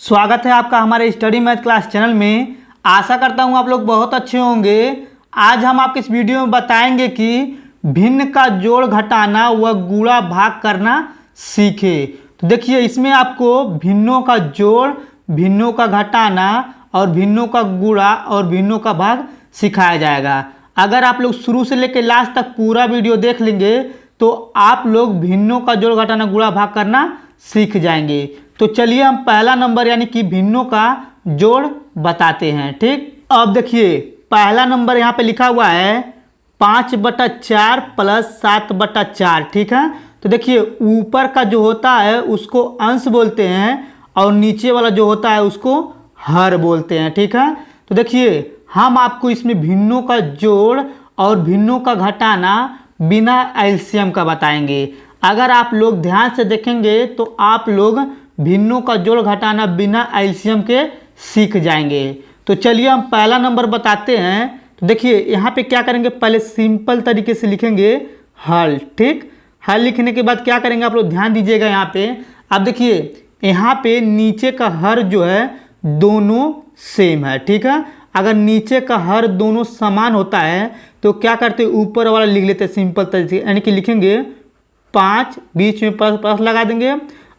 स्वागत है आपका हमारे स्टडी मैथ क्लास चैनल में। आशा करता हूँ आप लोग बहुत अच्छे होंगे। आज हम आपको इस वीडियो में बताएंगे कि भिन्न का जोड़ घटाना व गुणा भाग करना सीखे। तो देखिए इसमें आपको भिन्नों का जोड़, भिन्नों का घटाना और भिन्नों का गुणा और भिन्नों का भाग सिखाया जाएगा। अगर आप लोग शुरू से लेकर लास्ट तक पूरा वीडियो देख लेंगे तो आप लोग भिन्नों का जोड़ घटाना गुणा भाग करना सीख जाएंगे। तो चलिए हम पहला नंबर यानी कि भिन्नों का जोड़ बताते हैं। ठीक, अब देखिए पहला नंबर यहाँ पे लिखा हुआ है 5/4 + 7/4। ठीक है, तो देखिए ऊपर का जो होता है उसको अंश बोलते हैं और नीचे वाला जो होता है उसको हर बोलते हैं। ठीक है, तो देखिए हम आपको इसमें भिन्नों का जोड़ और भिन्नों का घटाना बिना एलसीएम का बताएंगे। अगर आप लोग ध्यान से देखेंगे तो आप लोग भिन्नों का जोड़ घटाना बिना एलसीएम के सीख जाएंगे। तो चलिए हम पहला नंबर बताते हैं। तो देखिए यहाँ पे क्या करेंगे, पहले सिंपल तरीके से लिखेंगे हल। ठीक, हल लिखने के बाद क्या करेंगे आप लोग ध्यान दीजिएगा यहाँ पे। अब देखिए यहाँ पे नीचे का हर जो है दोनों सेम है। ठीक है, अगर नीचे का हर दोनों समान होता है तो क्या करते हैं, ऊपर वाला लिख लेते हैं सिंपल तरीके से, यानी कि लिखेंगे 5, बीच में प्लस लगा देंगे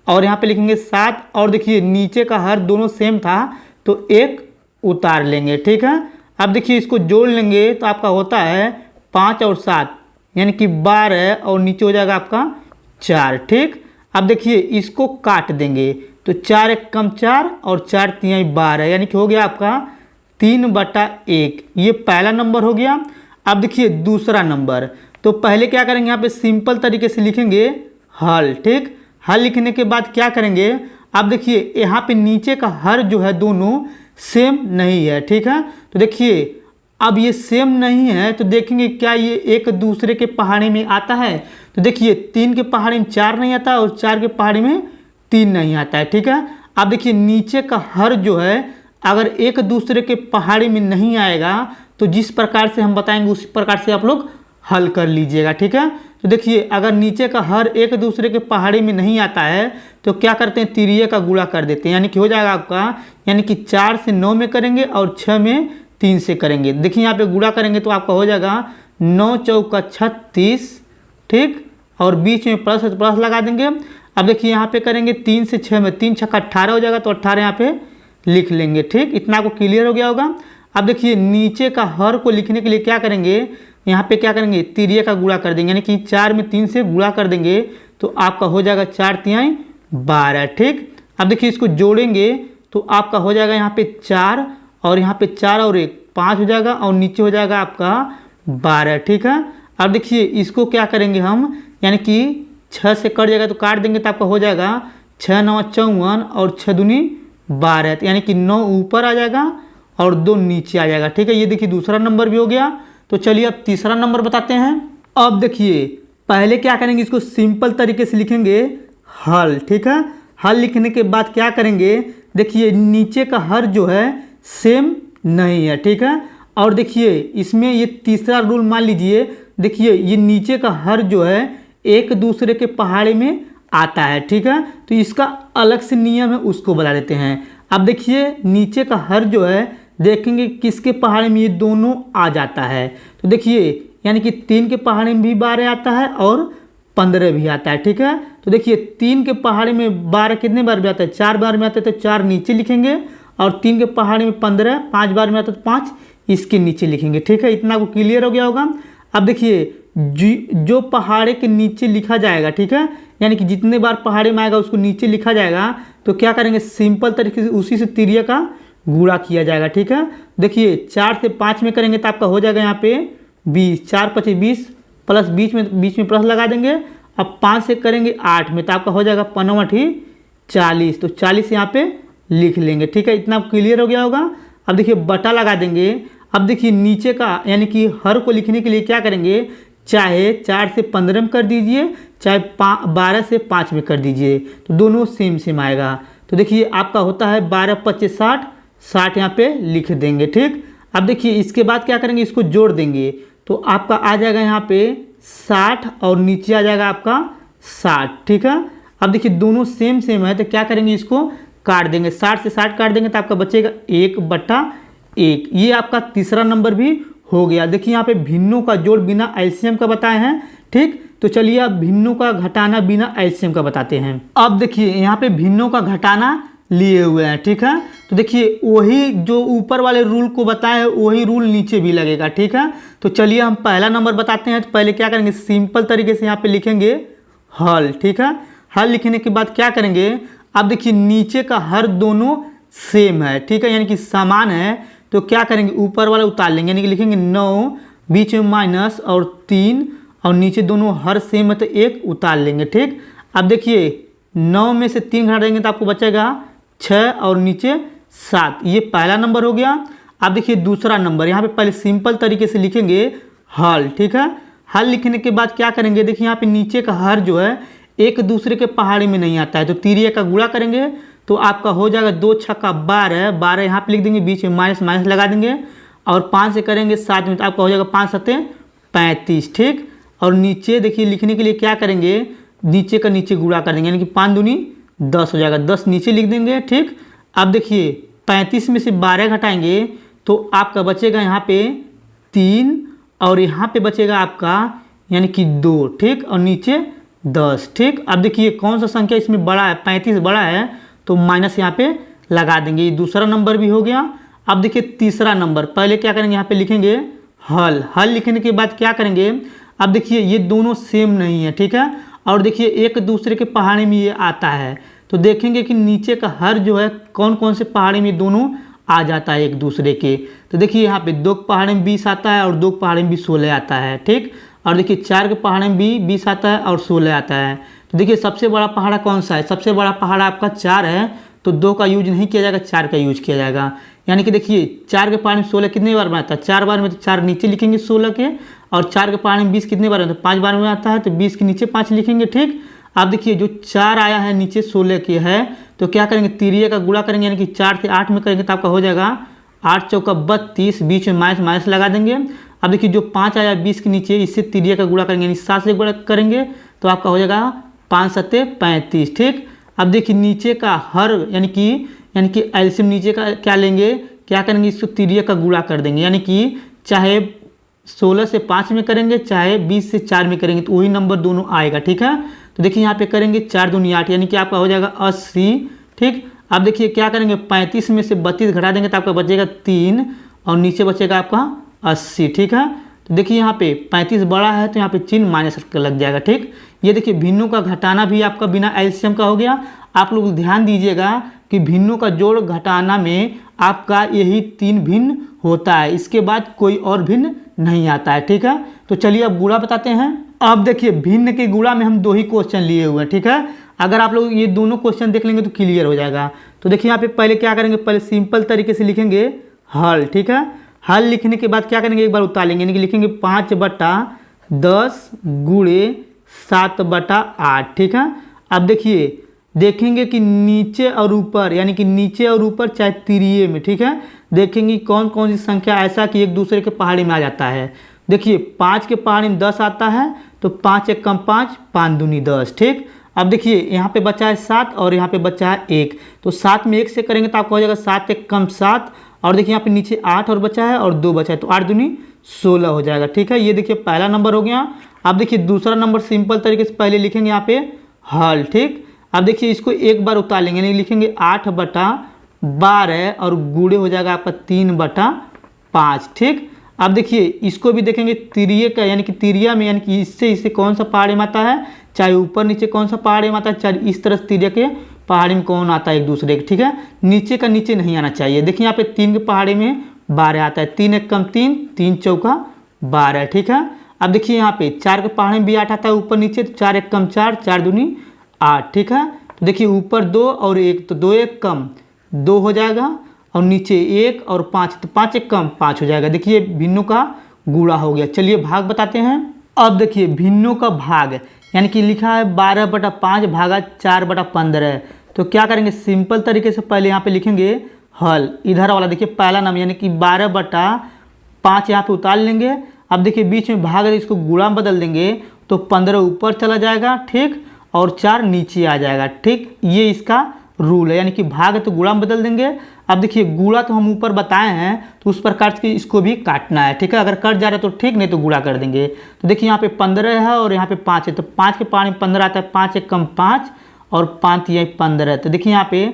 और यहाँ पे लिखेंगे 7। और देखिए नीचे का हर दोनों सेम था तो 1 उतार लेंगे। ठीक है, अब देखिए इसको जोड़ लेंगे तो आपका होता है 5 और 7 यानी कि 12 और नीचे हो जाएगा आपका 4। ठीक, अब देखिए इसको काट देंगे तो 4 × 1 = 4 और 4 × 3 = 12 यानी कि हो गया आपका 3/1। ये पहला नंबर हो गया। अब देखिए दूसरा नंबर, तो पहले क्या करेंगे यहाँ पे सिंपल तरीके से लिखेंगे हल। ठीक, हल लिखने के बाद क्या करेंगे, अब देखिए यहाँ पे नीचे का हर जो है दोनों सेम नहीं है। ठीक है, तो देखिए अब ये सेम नहीं है तो देखेंगे क्या ये एक दूसरे के पहाड़े में आता है। तो देखिए 3 के पहाड़े में 4 नहीं आता और 4 के पहाड़े में 3 नहीं आता है। ठीक है, अब देखिए नीचे का हर जो है अगर एक दूसरे के पहाड़े में नहीं आएगा तो जिस प्रकार से हम बताएंगे उसी प्रकार से आप लोग हल कर लीजिएगा। ठीक है, तो देखिए अगर नीचे का हर एक दूसरे के पहाड़े में नहीं आता है तो क्या करते हैं, तिरिये का गुणा कर देते हैं, यानी कि हो जाएगा आपका, यानी कि 4 से 9 में करेंगे और 6 में 3 से करेंगे। देखिए यहाँ पे गुणा करेंगे तो आपका हो जाएगा 9 × 4 = 36। ठीक, और बीच में प्लस लगा देंगे। अब देखिए यहाँ पे करेंगे 3 से 6 में, 3 × 6 = 18 हो जाएगा तो 18 यहाँ पे लिख लेंगे। ठीक, इतना आपको क्लियर हो गया होगा। अब देखिए नीचे का हर को लिखने के लिए क्या करेंगे, यहाँ पे क्या करेंगे, तिरिये का गुणा कर देंगे, यानी कि 4 में 3 से गुणा कर देंगे तो आपका हो जाएगा 4 × 3 = 12। ठीक, अब देखिए इसको जोड़ेंगे तो आपका हो जाएगा यहाँ पे 4 और यहाँ पे 4 और 1 5 हो जाएगा और नीचे हो जाएगा आपका 12। ठीक है, अब देखिए इसको क्या करेंगे हम, यानी कि 6 से कट जाएगा तो काट देंगे तो आपका हो जाएगा 6 × 9 = 54 और 6 दूनी 12, यानी कि 9 ऊपर आ जाएगा और 2 नीचे आ जाएगा। ठीक है, ये देखिए दूसरा नंबर भी हो गया। तो चलिए अब तीसरा नंबर बताते हैं। अब देखिए पहले क्या करेंगे, इसको सिंपल तरीके से लिखेंगे हल। ठीक है, हल लिखने के बाद क्या करेंगे, देखिए नीचे का हर जो है सेम नहीं है। ठीक है, और देखिए इसमें ये तीसरा रूल मान लीजिए, देखिए ये नीचे का हर जो है एक दूसरे के पहाड़े में आता है। ठीक है, तो इसका अलग से नियम है उसको बता देते हैं। अब देखिए नीचे का हर जो है देखेंगे किसके पहाड़े में ये दोनों आ जाता है। तो देखिए यानी कि 3 के पहाड़े में भी 12 आता है और 15 भी आता है। ठीक है, तो देखिए 3 के पहाड़े में 12 कितने बार भी आता है, 4 बार में आता है तो 4 नीचे लिखेंगे और 3 के पहाड़े में 15 5 बार में आता है तो 5 इसके नीचे लिखेंगे। ठीक है, इतना आपको क्लियर हो गया होगा। अब देखिए जो पहाड़े के नीचे लिखा जाएगा, ठीक है, यानी कि जितने बार पहाड़े में आएगा उसको नीचे लिखा जाएगा तो क्या करेंगे, सिंपल तरीके से उसी से तिरिये का गुणा किया जाएगा। ठीक है, देखिए 4 से 5 में करेंगे तो आपका हो जाएगा यहाँ पे 20, 4 × 5 = 20 प्लस बीच में प्लस लगा देंगे। अब 5 से करेंगे 8 में तो आपका हो जाएगा 5 × 8 = 40, तो 40 यहाँ पे लिख लेंगे। ठीक है, इतना क्लियर हो गया होगा। अब देखिए बटा लगा देंगे। अब देखिए नीचे का यानी कि हर को लिखने के लिए क्या करेंगे, चाहे 4 से 15 में कर दीजिए चाहे 12 से 5 में कर दीजिए तो दोनों सेम आएगा। तो देखिए आपका होता है 12 × 5 = 60, 60 यहाँ पे लिख देंगे। ठीक, अब देखिए इसके बाद क्या करेंगे, इसको जोड़ देंगे तो आपका आ जाएगा यहाँ पे 60 और नीचे आ जाएगा आपका 60। ठीक है, अब देखिए दोनों सेम है तो क्या करेंगे, इसको काट देंगे, 60 से 60 काट देंगे तो आपका बचेगा 1/1। ये आपका तीसरा नंबर भी हो गया। देखिए यहाँ पे भिन्नों का जोड़ बिना एलसीएम का बताए हैं, ठीक। तो चलिए अब भिन्नों का घटाना बिना एलसीएम का बताते हैं। अब देखिए यहाँ पे भिन्नों का घटाना लिए हुए हैं, ठीक है। तो देखिए वही जो ऊपर वाले रूल को बताए वही रूल नीचे भी लगेगा, ठीक है। तो चलिए हम पहला नंबर बताते हैं। तो पहले क्या करेंगे, सिंपल तरीके से यहाँ पे लिखेंगे हल, ठीक है। हल लिखने के बाद क्या करेंगे, अब देखिए नीचे का हर दोनों सेम है, ठीक है, यानी कि समान है। तो क्या करेंगे, ऊपर वाला उतार लेंगे, यानी कि लिखेंगे 9, बीच में माइनस और 3, और नीचे दोनों हर सेम है तो 1 उतार लेंगे, ठीक। अब देखिए 9 में से 3 घटा देंगे तो आपको बचेगा 6 और नीचे 7। ये पहला नंबर हो गया। अब देखिए दूसरा नंबर, यहाँ पे पहले सिंपल तरीके से लिखेंगे हल, ठीक है। हल लिखने के बाद क्या करेंगे, देखिए यहाँ पे नीचे का हर जो है एक दूसरे के पहाड़ी में नहीं आता है, तो तिरिया का गुणा करेंगे तो आपका हो जाएगा 2 छक्का 12, 12 यहाँ पे लिख देंगे, बीच में माइनस माइनस लगा देंगे, और 5 से करेंगे 7 में तो आपका हो जाएगा 5 7 35, ठीक। और नीचे देखिए लिखने के लिए क्या करेंगे, नीचे का नीचे गुणा कर देंगे, यानी कि 5 दूनी 10 हो जाएगा, 10 नीचे लिख देंगे, ठीक। अब देखिए 35 में से 12 घटाएंगे तो आपका बचेगा यहाँ पे 3, और यहाँ पे बचेगा आपका यानी कि 2, ठीक, और नीचे 10, ठीक। अब देखिए कौन सा संख्या इसमें बड़ा है, 35 बड़ा है तो माइनस यहाँ पे लगा देंगे। ये दूसरा नंबर भी हो गया। अब देखिए तीसरा नंबर, पहले क्या करेंगे, यहाँ पे लिखेंगे हल। हल लिखने के बाद क्या करेंगे, अब देखिए ये दोनों सेम नहीं है, ठीक है, और देखिए एक दूसरे के पहाड़ी में ये आता है, तो देखेंगे कि नीचे का हर जो है कौन कौन से पहाड़ी में दोनों आ जाता है एक दूसरे के। तो देखिए यहाँ पे 2 के पहाड़ी में 20 आता है और 2 के पहाड़ी में भी 16 आता है, ठीक। और देखिए 4 के पहाड़ी में भी 20 आता है और 16 आता है। तो देखिए सबसे बड़ा पहाड़ा कौन सा है, सबसे बड़ा पहाड़ा आपका 4 है, तो 2 का यूज नहीं किया जाएगा, 4 का यूज किया जाएगा। यानी कि देखिए 4 के पहाड़ी में 16 कितने बार में आता है, 4 बार में, तो 4 नीचे लिखेंगे 16 के, और 4 के पहाड़ी में 20 कितने बार में, तो 5 बार में आता है, तो 20 के नीचे 5 लिखेंगे, ठीक। अब देखिए जो 4 आया है नीचे 16 के है, तो क्या करेंगे, तिरिया का गुणा करेंगे, यानी कि 4 से 8 में करेंगे तो आपका हो जाएगा 8 चौका 32, बीच में माइनस माइनस लगा देंगे। अब देखिए जो 5 आया 20 के नीचे, इससे तिरिया का गुणा करेंगे, यानी 7 से गुणा करेंगे तो आपका हो जाएगा 5 7 35, ठीक। अब देखिए नीचे का हर यानी कि एलसीएम नीचे का क्या लेंगे, क्या करेंगे, इसको तिरिया का गुणा कर देंगे, यानी कि चाहे 16 से 5 में करेंगे चाहे 20 से 4 में करेंगे तो वही नंबर दोनों आएगा, ठीक है। तो देखिए यहाँ पे करेंगे 4 दूनी 8, यानी कि आपका हो जाएगा 80, ठीक। अब देखिए क्या करेंगे, 35 में से 32 घटा देंगे तो आपका बचेगा 3, और नीचे बचेगा आपका 80, ठीक है। तो देखिए यहाँ पे 35 बड़ा है तो यहाँ पे चिन्ह माइनस लग जाएगा, ठीक। ये देखिए भिन्नों का घटाना भी आपका बिना एलसीएम का हो गया। आप लोग ध्यान दीजिएगा कि भिन्नों का जोड़ घटाना में आपका यही 3 भिन्न होता है, इसके बाद कोई और भिन्न नहीं आता है, ठीक है। तो चलिए अब गुणा बताते हैं। अब देखिए भिन्न के गुणा में हम 2 ही क्वेश्चन लिए हुए हैं, ठीक है। अगर आप लोग ये दोनों क्वेश्चन देख लेंगे तो क्लियर हो जाएगा। तो देखिए यहाँ पे पहले क्या करेंगे, पहले सिंपल तरीके से लिखेंगे हल, ठीक है। हल लिखने के बाद क्या करेंगे, एक बार उतार लेंगे, यानी कि लिखेंगे 5/10 गुणे 7/8, ठीक है। अब देखिए देखेंगे कि नीचे और ऊपर, यानी कि नीचे और ऊपर चाहे तिरिये में, ठीक है, देखेंगे कौन कौन सी संख्या ऐसा कि एक दूसरे के पहाड़ी में आ जाता है। देखिए 5 के पहाड़ी में 10 आता है, तो 5 1 कम 5, 5 दूनी 10, ठीक। अब देखिए यहाँ पे बचा है 7 और यहाँ पे बचा है 1, तो 7 में 1 से करेंगे तो आपको हो जाएगा 7 1 कम 7, और देखिए यहाँ पे नीचे 8 और बचा है और 2 बचा है, तो 8 दूनी 16 हो जाएगा, ठीक है। ये देखिए पहला नंबर हो गया। अब देखिए दूसरा नंबर सिंपल तरीके से पहले लिखेंगे यहाँ पे हल, ठीक। अब देखिए इसको एक बार उतार लेंगे, यानी लिखेंगे 8/12 और गुणे हो जाएगा आपका 3/5, ठीक। अब देखिए इसको भी देखेंगे तिरिये का, यानी कि तिरिया में, यानी कि इससे कौन सा पहाड़ी में आता है, चाहे ऊपर नीचे कौन सा पहाड़ी में आता है, चाहे इस तरह से तिरिया के पहाड़ी में कौन आता है एक दूसरे के, ठीक है। नीचे का नीचे नहीं आना चाहिए। देखिए यहाँ पे 3 के पहाड़ी में 12 आता है, 3 1 कम 3, 3 चौका 12, ठीक है। अब देखिए यहाँ पे 4 के पहाड़ी में भी 8 आता है ऊपर नीचे, तो 4 1 कम 4, 4 दूनी 8, ठीक है। तो देखिए ऊपर 2 और 1, तो 2 1 कम 2 हो जाएगा, और नीचे 1 और 5, तो 5 1 कम 5 हो जाएगा। देखिए भिन्नों का गुणा हो गया। चलिए भाग बताते हैं। अब देखिए भिन्नों का भाग, यानी कि लिखा है 12/5 भागा 4/15, तो क्या करेंगे, सिंपल तरीके से पहले यहाँ पे लिखेंगे हल, इधर वाला देखिए पहला नाम, यानी कि 12/5 यहाँ पे उतार लेंगे। अब देखिए बीच में भाग है, इसको गुणा में बदल देंगे तो 15 ऊपर चला जाएगा, ठीक, और 4 नीचे आ जाएगा, ठीक। ये इसका रूल है, यानी कि भाग है तो गुणा में बदल देंगे। अब देखिए गुणा तो हम ऊपर बताए हैं, तो उस प्रकार से इसको भी काटना है, ठीक है। अगर कट जा रहा है तो ठीक, नहीं तो गुणा कर देंगे। तो देखिए यहाँ पे 15 है और यहाँ पे 5 है, तो 5 के पहाड़े में 15 आता है, 5 एक कम 5 और 5 ये 15। तो देखिए यहाँ पे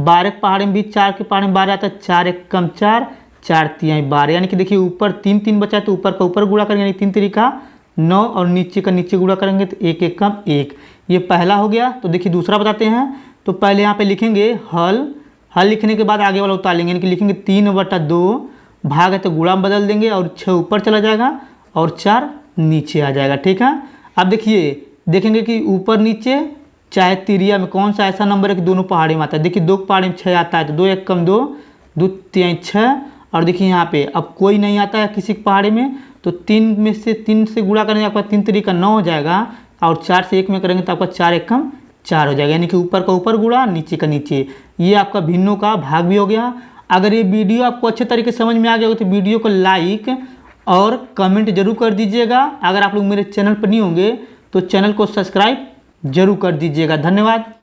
12 के पहाड़े में भी 4 के पहाड़े में 12 आता है, 4 एक कम 4, 4 तिहाई 12, यानी कि देखिए ऊपर 3 3 बचा है तो ऊपर का ऊपर गुणा करेंगे, यानी 3 तरीका 9 और नीचे का नीचे गुणा करेंगे तो 1 एक कम 1। ये पहला हो गया। तो देखिए दूसरा बताते हैं। तो पहले यहाँ पे लिखेंगे हल, हल लिखने के बाद आगे वाला उतार लेंगे, यानी कि लिखेंगे 3/2, भाग है तो गुणा में बदल देंगे और 6 ऊपर चला जाएगा और 4 नीचे आ जाएगा, ठीक है। अब देखिए देखेंगे कि ऊपर नीचे चाहे तिरिया में कौन सा ऐसा नंबर है कि दोनों पहाड़ी में आता है। देखिए 2 के पहाड़ी में 6 आता है, तो 2 एक कम 2, 2 तिहाई 6। और देखिए यहाँ पे अब कोई नहीं आता है किसी के पहाड़ी में, तो 3 में से 3 से गुणा करेंगे आपका 3 तरीका 9 हो जाएगा, और 4 से 1 में करेंगे तो आपका 4 एक कम 4 हो जाएगा, यानी कि ऊपर का ऊपर गुणा नीचे का नीचे। ये आपका भिन्नों का भाग भी हो गया। अगर ये वीडियो आपको अच्छे तरीके से समझ में आ गया हो तो वीडियो को लाइक और कमेंट जरूर कर दीजिएगा। अगर आप लोग मेरे चैनल पर नहीं होंगे तो चैनल को सब्सक्राइब जरूर कर दीजिएगा। धन्यवाद।